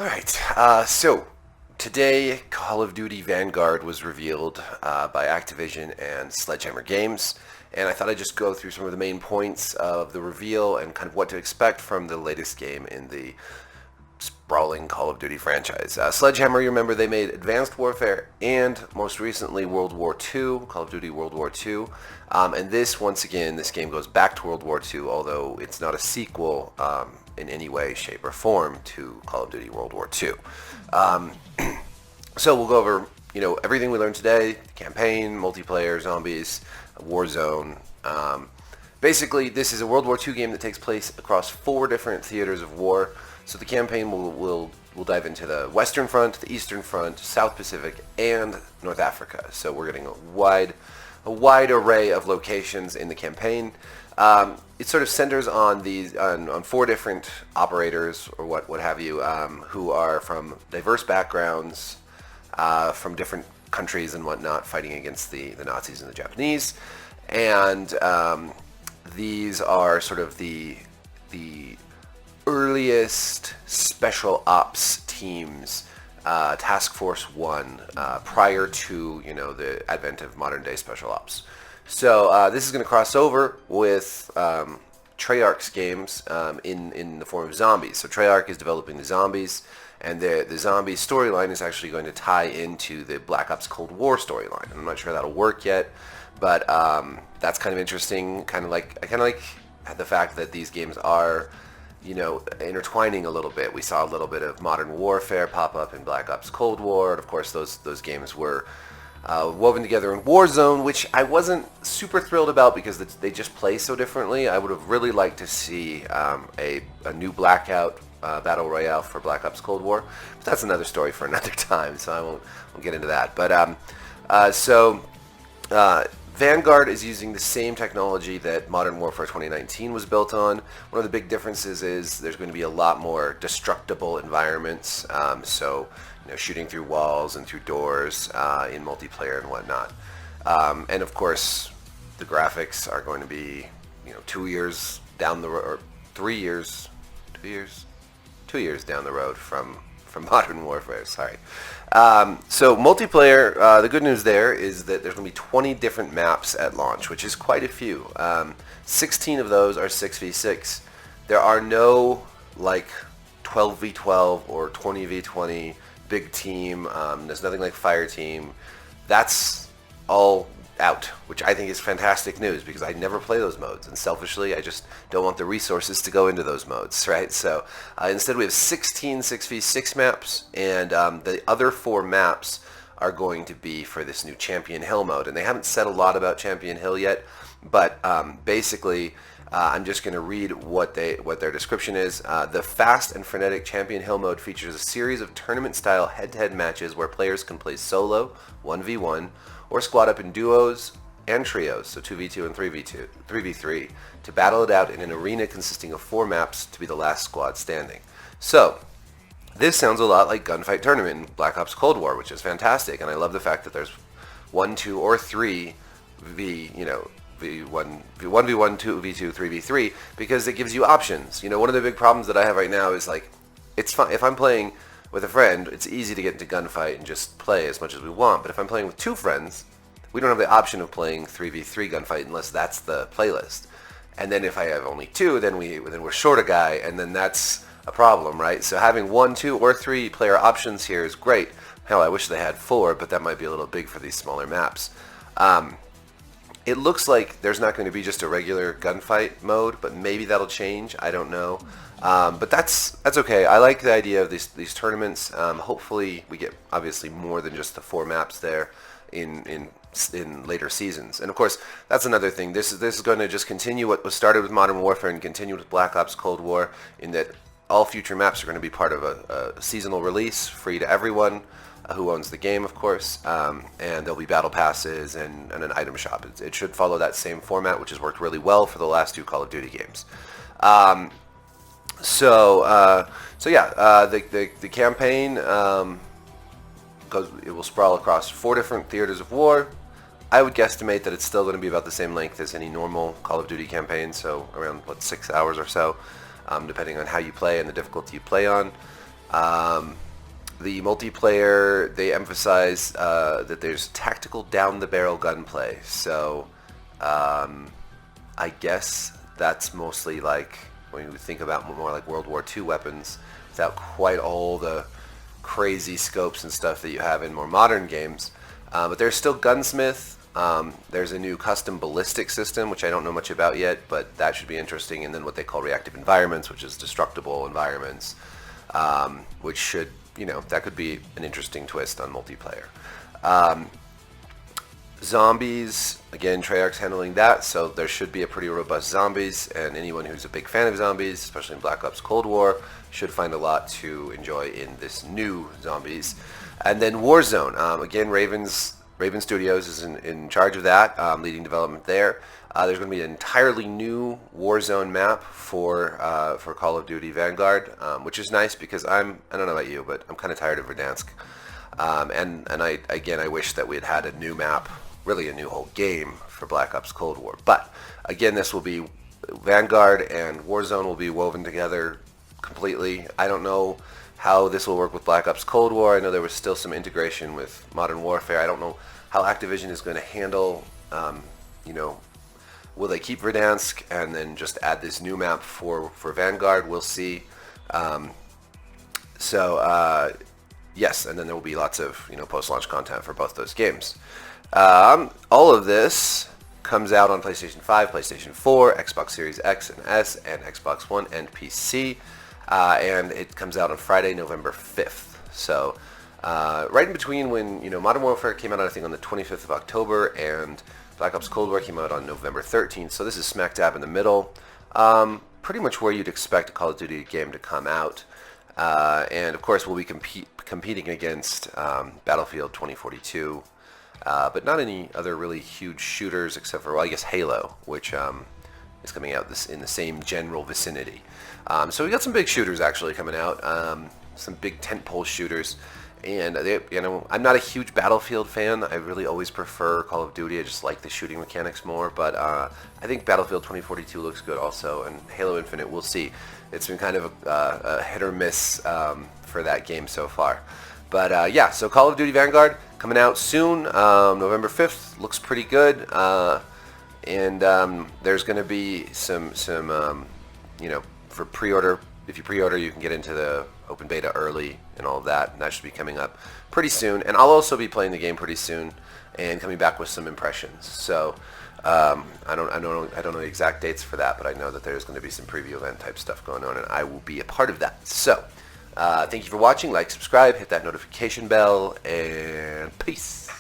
Alright, so today Call of Duty Vanguard was revealed by Activision and Sledgehammer Games, and I thought I'd just go through some of the main points of the reveal and kind of what to expect from the latest game in the sprawling Call of Duty franchise. Sledgehammer, you remember, they made Advanced Warfare and most recently World War II, Call of Duty World War II. And this, once again, this game goes back to World War II, although it's not a sequel in any way, shape, or form to Call of Duty World War II. So we'll go over, everything we learned today: campaign, multiplayer, zombies, Warzone. Basically, this is a World War II game that takes place across 4 different theaters of war. So the campaign will dive into the Western Front, the Eastern Front, South Pacific, and North Africa. So we're getting a wide array of locations in the campaign. It sort of centers on these on 4 different operators or what have you, who are from diverse backgrounds, from different countries and whatnot, fighting against the Nazis and the Japanese. And these are sort of the earliest special ops teams, Task Force 1, prior to the advent of modern day special ops. So this is going to cross over with Treyarch's games in the form of zombies. So Treyarch is developing the zombies, and the zombie storyline is actually going to tie into the Black Ops Cold War storyline. I'm not sure that'll work yet, but that's kind of interesting. I kind of like the fact that these games are intertwining a little bit. We saw a little bit of Modern Warfare pop up in Black Ops Cold War, and of course those games were woven together in Warzone, which I wasn't super thrilled about because they just play so differently. I would have really liked to see a new Blackout Battle Royale for Black Ops Cold War, but that's another story for another time, so I won't get into that. But Vanguard is using the same technology that Modern Warfare 2019 was built on. One of the big differences is there's going to be a lot more destructible environments, so shooting through walls and through doors in multiplayer and whatnot. And of course, the graphics are going to be 2 years down the road, or 3 years, 2 years down the road from Modern Warfare, sorry. So multiplayer, the good news there is that there's going to be 20 different maps at launch, which is quite a few. 16 of those are 6v6. There are no 12v12 or 20v20 big team. There's nothing like fire team. That's all out, which I think is fantastic news because I never play those modes, and selfishly I just don't want the resources to go into those modes, right? So instead we have 16 6v6 maps, and the other 4 maps are going to be for this new Champion Hill mode, and they haven't said a lot about Champion Hill yet, but basically I'm just going to read what their description is. The fast and frenetic Champion Hill mode features a series of tournament-style head-to-head matches where players can play solo, 1v1, or squad up in duos and trios, so 2v2 and 3v3, to battle it out in an arena consisting of 4 maps to be the last squad standing. So this sounds a lot like Gunfight Tournament in Black Ops Cold War, which is fantastic, and I love the fact that there's 1, 2, or 3 V1, 1v1, 2v2, 3v3, because it gives you options. One of the big problems that I have right now is it's fun if I'm playing with a friend, it's easy to get into gunfight and just play as much as we want. But if I'm playing with 2 friends, we don't have the option of playing 3v3 gunfight unless that's the playlist. And then if I have only 2, then we're short a guy, and then that's a problem, right? So having 1, 2, or 3 player options here is great. Hell, I wish they had 4, but that might be a little big for these smaller maps. It looks like there's not going to be just a regular gunfight mode, but maybe that'll change. I don't know. But that's okay. I like the idea of these tournaments. Hopefully we get obviously more than just the 4 maps there in later seasons. And of course, that's another thing. This is going to just continue what was started with Modern Warfare and continue with Black Ops Cold War, in that all future maps are going to be part of a seasonal release, free to everyone who owns the game, of course, and there'll be battle passes and an item shop. It should follow that same format, which has worked really well for the last 2 Call of Duty games. So yeah, the campaign it will sprawl across 4 different theaters of war. I would guesstimate that it's still going to be about the same length as any normal Call of Duty campaign, so around 6 hours or so, depending on how you play and the difficulty you play on. The multiplayer, they emphasize that there's tactical down-the-barrel gunplay. So I guess that's mostly like when you think about more like World War II weapons, without quite all the crazy scopes and stuff that you have in more modern games. But there's still gunsmith. There's a new custom ballistic system, which I don't know much about yet, but that should be interesting. And then what they call reactive environments, which is destructible environments, which should, that could be an interesting twist on multiplayer. Zombies, again, Treyarch's handling that, so there should be a pretty robust zombies, and anyone who's a big fan of zombies, especially in Black Ops Cold War, should find a lot to enjoy in this new zombies. And then Warzone, again, Raven Studios is in charge of that, leading development there. There's going to be an entirely new Warzone map for Call of Duty Vanguard, which is nice because I don't know about you, but I'm kind of tired of Verdansk. And I wish that we had had a new map, really a new whole game for Black Ops Cold War. But again, this will be Vanguard and Warzone will be woven together completely. I don't know how this will work with Black Ops Cold War. I know there was still some integration with Modern Warfare. I don't know how Activision is going to handle, will they keep Verdansk and then just add this new map for Vanguard? We'll see. Yes, and then there will be lots of post-launch content for both those games. All of this comes out on PlayStation 5, PlayStation 4, Xbox Series X and S, and Xbox One and PC. And it comes out on Friday, November 5th. So right in between when Modern Warfare came out, I think on the 25th of October, and Black Ops Cold War came out on November 13th. So this is smack dab in the middle. Pretty much where you'd expect a Call of Duty game to come out. And of course we'll be competing against Battlefield 2042, but not any other really huge shooters except for, well, I guess Halo, which is coming out in the same general vicinity. So we got some big shooters actually coming out, some big tentpole shooters, and I'm not a huge Battlefield fan. I really always prefer Call of Duty. I just like the shooting mechanics more, but I think Battlefield 2042 looks good also, and Halo Infinite, we'll see. It's been kind of a hit or miss for that game so far. But yeah, so Call of Duty Vanguard coming out soon, November 5th. Looks pretty good. And there's going to be some for pre-order. If you pre-order, you can get into the open beta early and all of that. And that should be coming up pretty soon. And I'll also be playing the game pretty soon and coming back with some impressions. So I don't know the exact dates for that, but I know that there's going to be some preview event type stuff going on, and I will be a part of that. So thank you for watching. Like, subscribe, hit that notification bell, and peace.